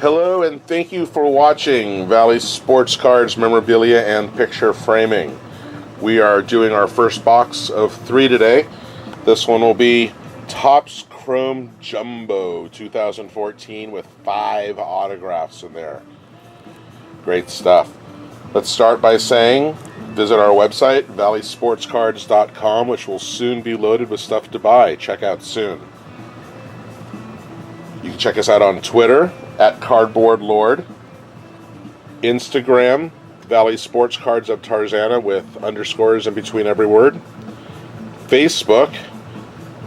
Hello and thank you for watching Valley Sports Cards, Memorabilia, and Picture Framing. We are doing our first box of 3 today. This one will be Topps Chrome Jumbo 2014 with 5 autographs in there. Great stuff. Let's start by saying visit our website, valleysportscards.com, which will soon be loaded with stuff to buy. Check out soon. You can check us out on Twitter at Cardboard Lord, Instagram, Valley Sports Cards of Tarzana with underscores in between every word, Facebook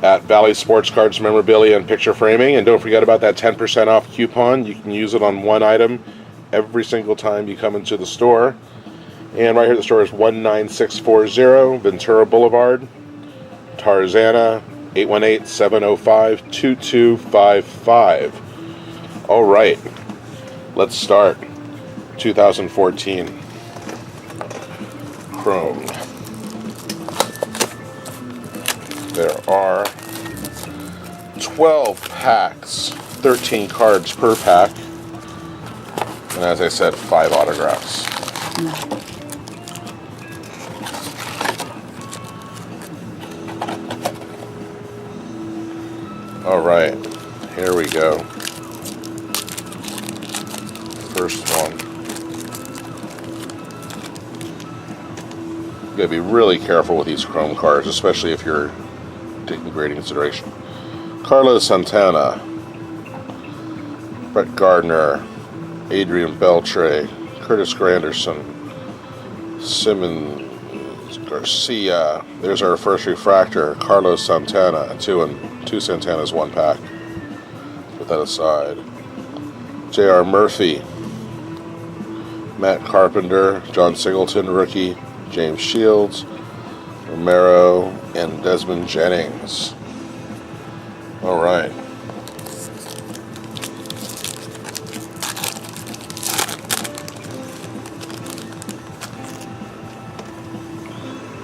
at Valley Sports Cards Memorabilia and Picture Framing, and don't forget about that 10% off coupon. You can use it on one item every single time you come into the store. And right here the store is 19640 Ventura Boulevard, Tarzana, 818-705-2255. All right, let's start. 2014 Chrome. There are 12 packs, 13 cards per pack, and as I said, 5 autographs. All right, here we go. First one. You gotta be really careful with these Chrome cards, especially if you're taking grading consideration. Carlos Santana, Brett Gardner, Adrian Beltre, Curtis Granderson, Simmons Garcia. There's our first refractor, Carlos Santana, two Santanas, 1 pack. Put that aside. J.R. Murphy, Matt Carpenter, John Singleton, rookie, James Shields, Romero, and Desmond Jennings. All right.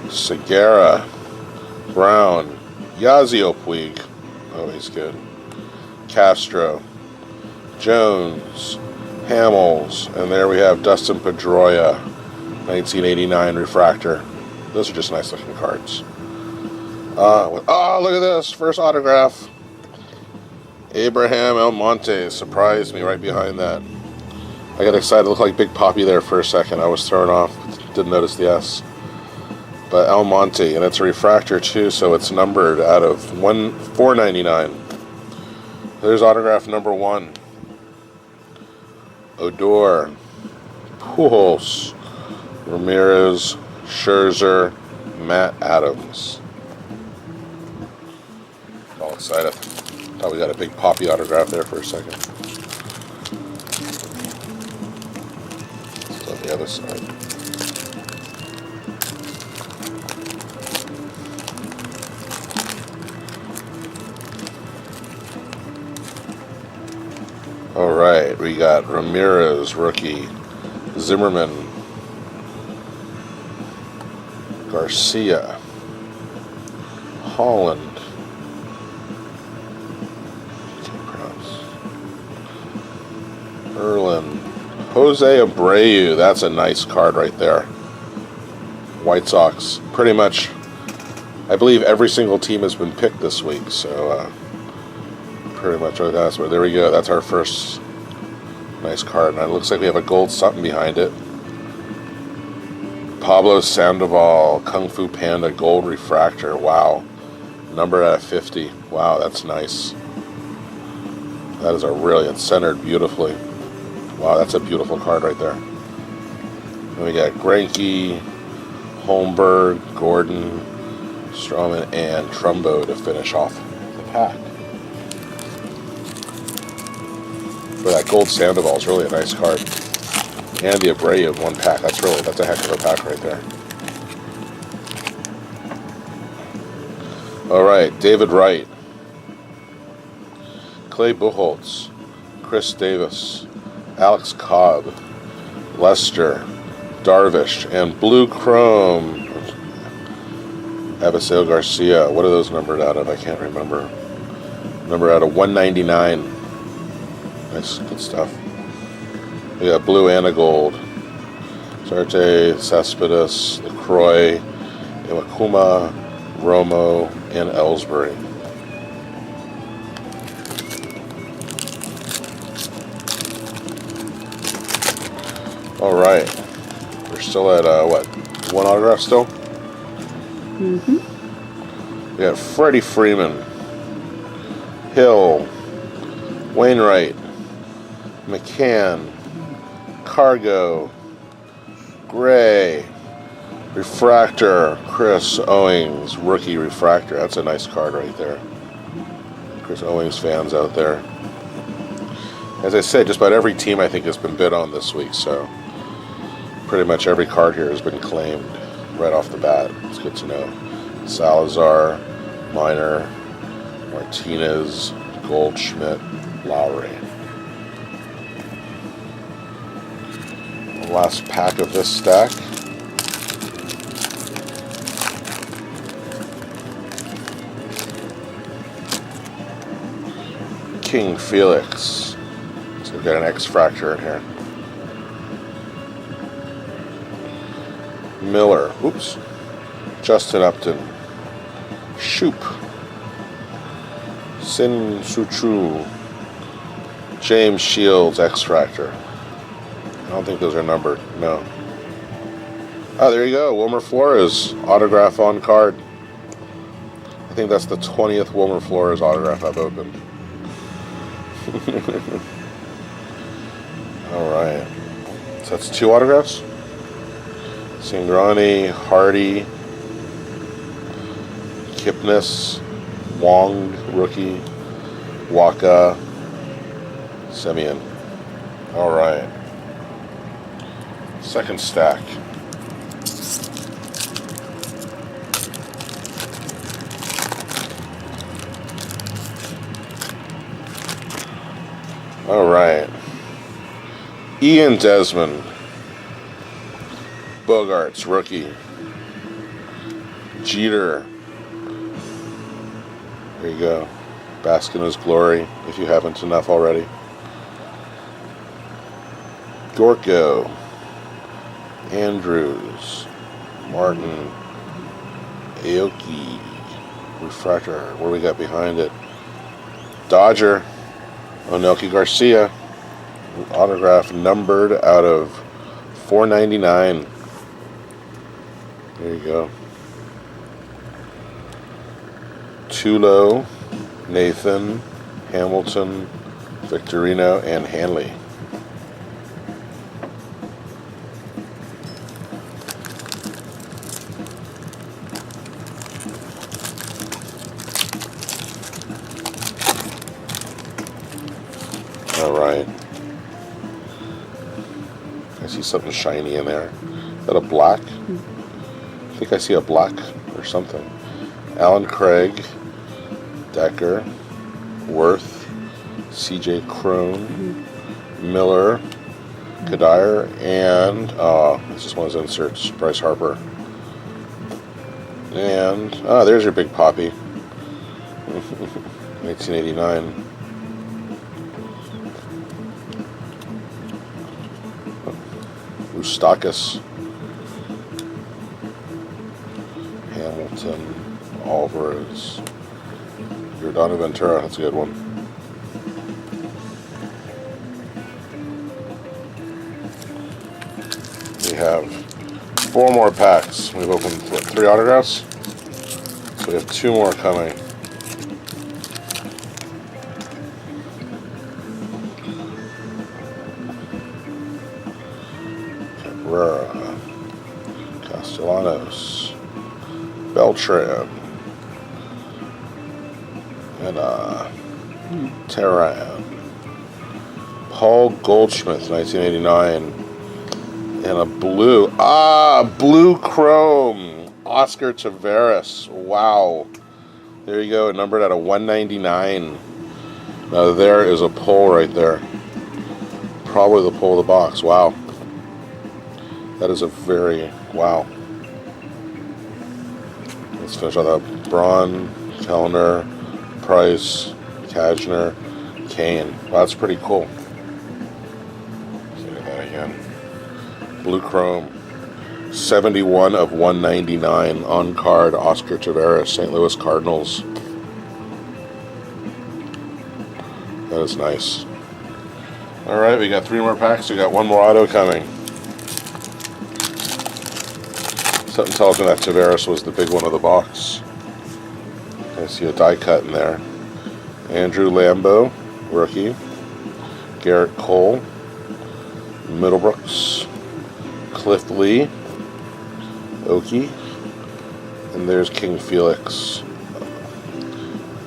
Segura, Brown, Yasiel Puig, oh he's good, Castro, Jones, Hamels, and there we have Dustin Pedroia, 1989 refractor. Those are just nice looking cards. Look at this, first autograph. Abraham Almonte surprised me right behind that. I got excited, it looked like Big Papi there for a second. I was thrown off, didn't notice the S. But Almonte, and it's a refractor too, so it's numbered out of 499. There's autograph number 1. Odor, Pujols, Ramirez, Scherzer, Matt Adams. All excited. Thought we got a Big Papi autograph there for a second. It's on the other side. All right, we got Ramirez, rookie, Zimmerman, Garcia, Holland, Erlin, Jose Abreu. That's a nice card right there. White Sox. Pretty much, I believe every single team has been picked this week, so pretty much that's where. There we go. That's our first nice card. And it looks like we have a gold something behind it. Pablo Sandoval, Kung Fu Panda, gold refractor. Wow. Number out of 50. Wow, that's nice. That is it's centered beautifully. Wow, that's a beautiful card right there. And we got Greinke, Holmberg, Gordon, Stroman, and Trumbo to finish off the pack. But that gold Sandoval is really a nice card. And the Abreu in 1 pack. That's a heck of a pack right there. All right, David Wright, Clay Buchholz, Chris Davis, Alex Cobb, Lester, Darvish, and Blue Chrome, Abisail Garcia. What are those numbered out of? I can't remember. Number out of 199. Nice, good stuff. We got blue and a gold. Sarte, Cespedes, LaCroix, Iwakuma, Romo, and Ellsbury. Alright. We're still at, what? One autograph still? Mm-hmm. We got Freddie Freeman, Hill, Wainwright, McCann, Cargo, Gray, Refractor, Chris Owings, rookie refractor. That's a nice card right there. Chris Owings fans out there. As I said, just about every team I think has been bid on this week, so pretty much every card here has been claimed right off the bat. It's good to know. Salazar, Minor, Martinez, Goldschmidt, Lowry. The last pack of this stack. King Felix. So we've got an X-Fractor in here. Miller. Oops. Justin Upton. Shoop. Sin Suchu. James Shields, X-Fractor. I don't think those are numbered. No. Oh, there you go. Wilmer Flores. Autograph on card. I think that's the 20th Wilmer Flores autograph I've opened. Alright. So that's 2 autographs. Singrani, Hardy, Kipnis, Wong, rookie, Waka, Semien. Alright. Second stack. Alright. Ian Desmond. Bogarts, rookie. Jeter. There you go. Bask in his glory, if you haven't enough already. Gorko. Andrews. Martin. Aoki. Refractor. What do we got behind it? Dodger. Onelki Garcia. Autograph numbered out of 499. There you go. Tulo, Nathan, Hamilton, Victorino, and Hanley. Alright. I see something shiny in there. Is that a black? I think I see a black or something. Alan Craig, Decker, Worth, CJ Crone, Miller, Kadire, and this is one of his inserts, Bryce Harper. And there's your big poppy. 1989. Moustakis, Hamilton, Alvarez, Yordano Ventura, that's a good one. We have 4 more packs. We've opened, what, 3 autographs? So we have 2 more coming. Cabrera, Castellanos, Beltran, and Terran, Paul Goldschmidt, 1989, and a blue, blue chrome, Oscar Taveras. Wow, there you go, numbered out of 199. Now there is a pull right there, probably the pull of the box. Wow, that is a very, wow. Let's finish on that. Braun, Kellner, Price, Kajner, Kane. Wow, that's pretty cool. Look at that. again. Blue chrome. 71 of 199 on card. Oscar Taveras, St. Louis Cardinals. That is nice. Alright, we got 3 more packs. We got 1 more auto coming. Something tells me that Taveras was the big one of the box. I see a die cut in there. Andrew Lambeau, rookie. Garrett Cole. Middlebrooks. Cliff Lee. Okie. And there's King Felix.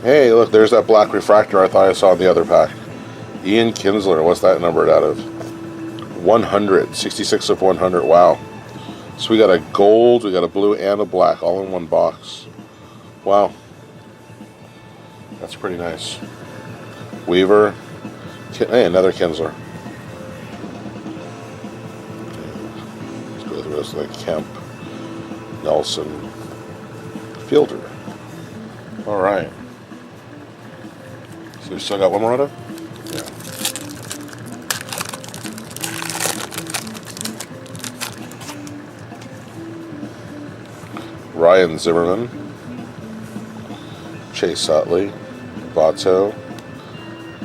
Hey, look, there's that black refractor I thought I saw in the other pack. Ian Kinsler, what's that numbered out of? 100, 66 of 100, wow. So we got a gold, we got a blue, and a black, all in one box. Wow. That's pretty nice. Weaver, hey, another Kinsler. Let's go through this, like Kemp, Nelson, Fielder. All right. So we still got 1 more auto? Yeah. Ryan Zimmerman, Chase Utley, Vato,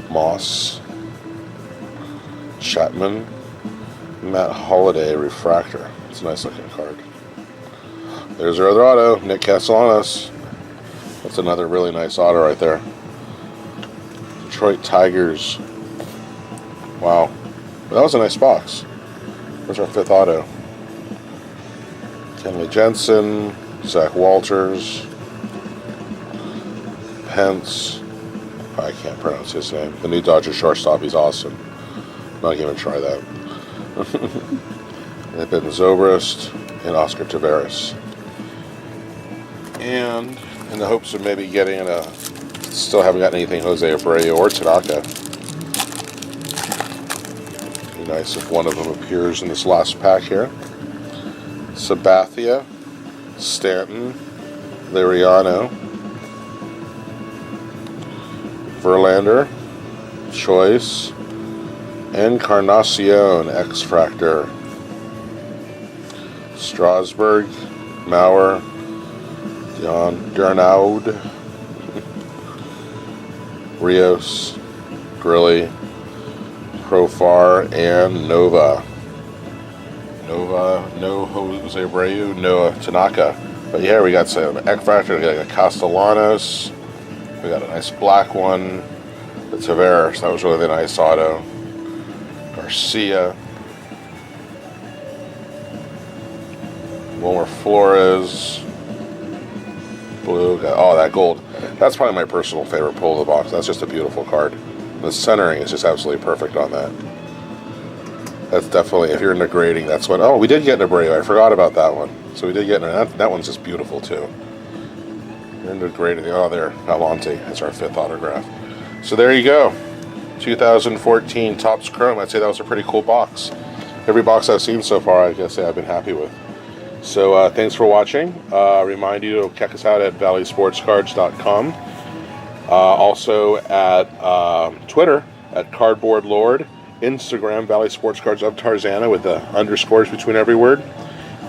Moss, Chapman, Matt Holliday refractor. It's a nice looking card. There's our other auto, Nick Castellanos. That's another really nice auto right there. Detroit Tigers. Wow. But that was a nice box. There's our 5th auto. Kenley Jensen, Zach Walters, Pence. I can't pronounce his name. The new Dodger shortstop. He's awesome. I'm not even try that. Ben Zobrist and Oscar Taveras. And in the hopes of maybe getting a, still haven't gotten anything Jose Abreu or Tanaka. Be nice if one of them appears in this last pack here. Sabathia, Stanton, Liriano, Verlander, Choice, Encarnacion, X-Fractor, Strasburg, Mauer, Darnaud, Rios, Grilly, Profar, and Nova. No Jose Abreu, no Tanaka. But yeah, we got some X-Fractor, we got a Castellanos, we got a nice black one, the Taveras, that was really the nice auto. Garcia, Wilmer Flores, blue, oh, that gold. That's probably my personal favorite pull of the box. That's just a beautiful card. The centering is just absolutely perfect on that. That's definitely, if you're into grading, that's what, oh, we did get an Abreu. I forgot about that one. So we did get that one's just beautiful too. You're into grading, oh, there, Almonte. That's our 5th autograph. So there you go. 2014 Topps Chrome. I'd say that was a pretty cool box. Every box I've seen so far, I guess I've been happy with. So thanks for watching. Remind you to check us out at valleysportscards.com. Also at Twitter at Cardboard Lord. Instagram, Valley Sports Cards of Tarzana with the underscores between every word.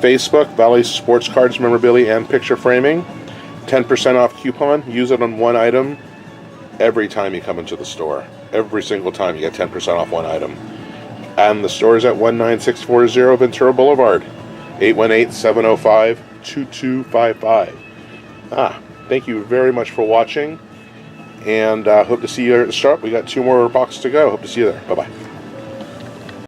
Facebook, Valley Sports Cards Memorabilia and Picture Framing. 10% off coupon. Use it on one item every time you come into the store. Every single time you get 10% off one item. And the store is at 19640 Ventura Boulevard. 818-705-2255. Thank you very much for watching. And hope to see you at the start. We got 2 more boxes to go. Hope to see you there. Bye-bye.